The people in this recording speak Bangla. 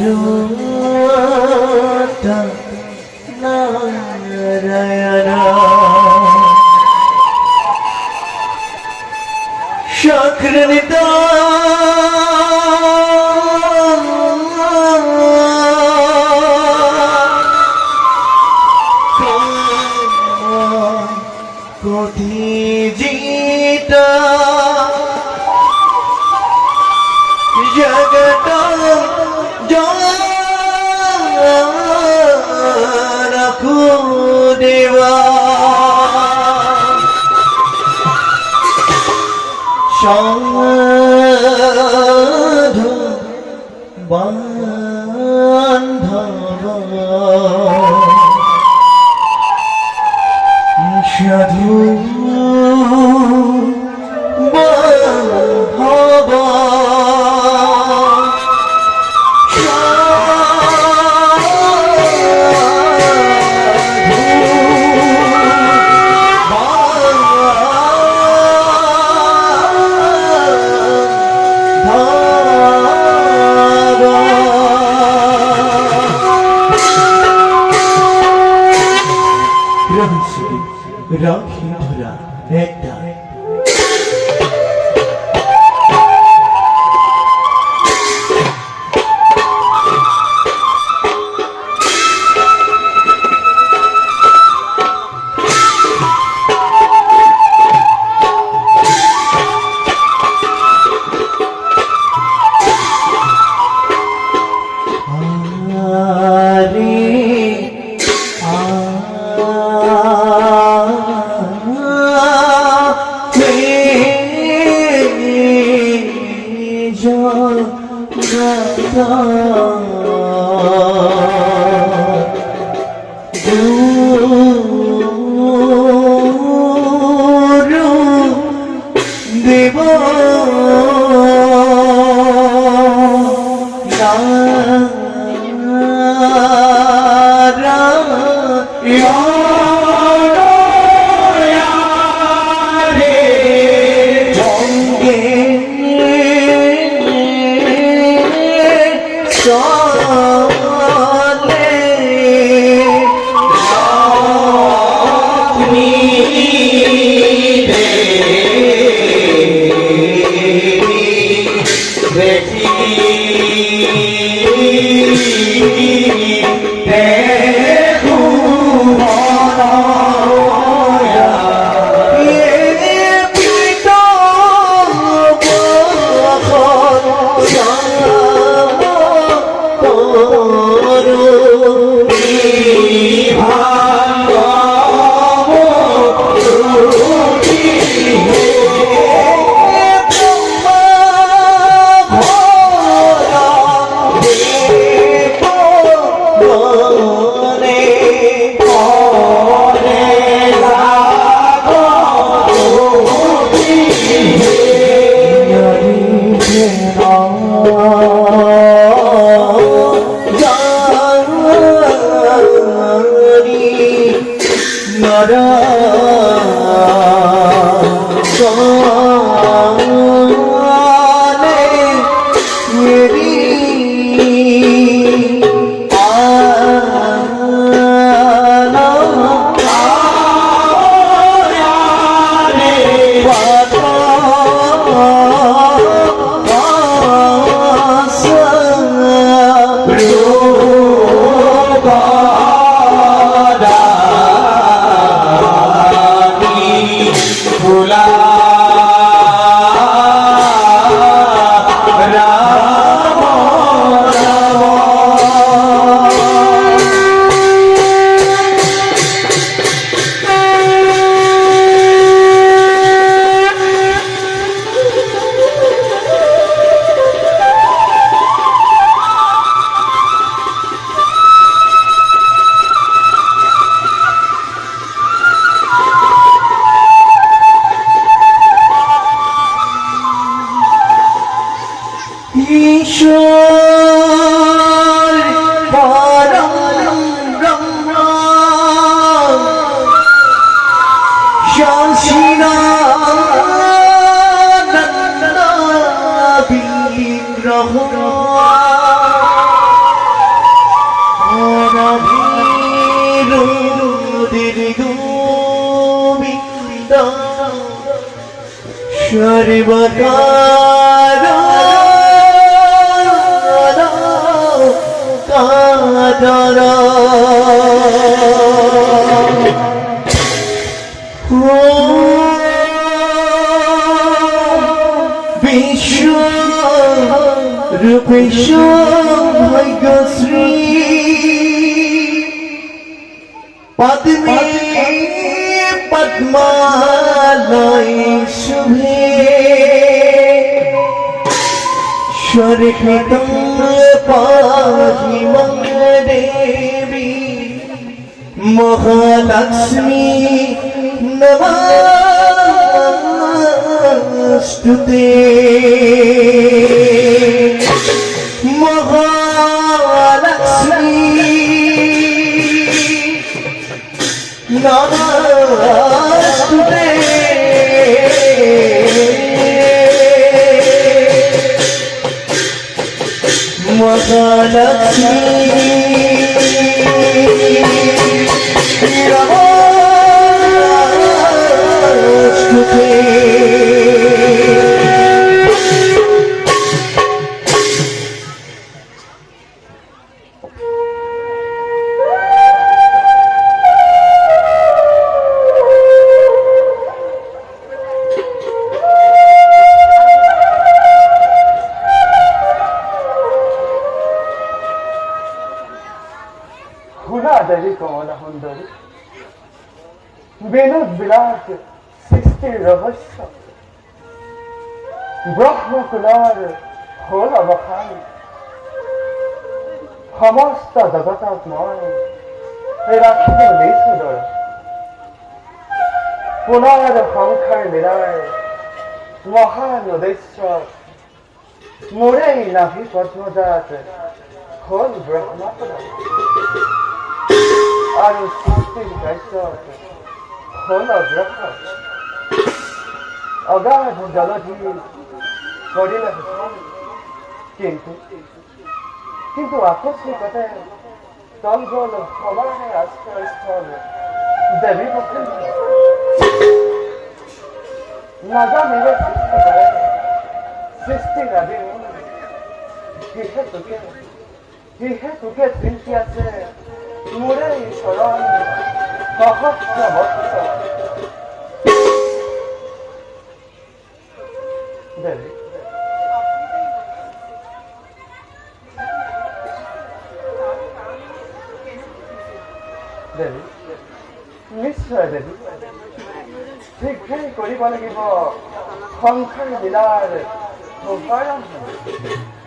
Sarvata Narayana Shakranita Koti Jita Jagata Janaku Deva Sadhu Bandhava Sadhu Bandhava রাখি ধরা একটা সর্বকারণ কাতর বিশ্ব রূপেশ ভাগ্যশ্রী পদ্মে পদ্মালয় শুভে স্বর্গিত পাহি দেবী মহালক্ষ্মী নমস্তুতে মহালক্ষ্মী নমস্তুতে মহালক্ষ্মী নমস্তুতে দেবী কমলা সুন্দরী বিনোদ বিলাস সৃষ্টির রহস্য ব্রহ্মকুলার হল অবসান সমস্ত জগতক মই রাখিব নিচুদর পুনৰ সংসাৰ লীলাৰ মহান উদ্দেশ্য মোৰেই নাভি পদ্মজাত হল ব্ৰহ্মকুলাৰ আৰু সৃষ্টিৰ কাৰ্যত হল ব্ৰহ্ম অগাধ জলধি কৰিলে কিন্তু আকস্মিকতে তল গল সমানে আশ্ৰয়স্থল দেৱী পক্ষে নাজানিলে সৃষ্টি কৰে সৃষ্টি আদি যিহেতুকে সৃষ্টি আছে মোৰে চৰণ সহস্ৰ বৎস দেৱী দেৱী নিশ্চয় দেৱী শীঘ্ৰেই কৰিব লাগিব সংসাৰ লীলাৰ শুভাৰম্ভ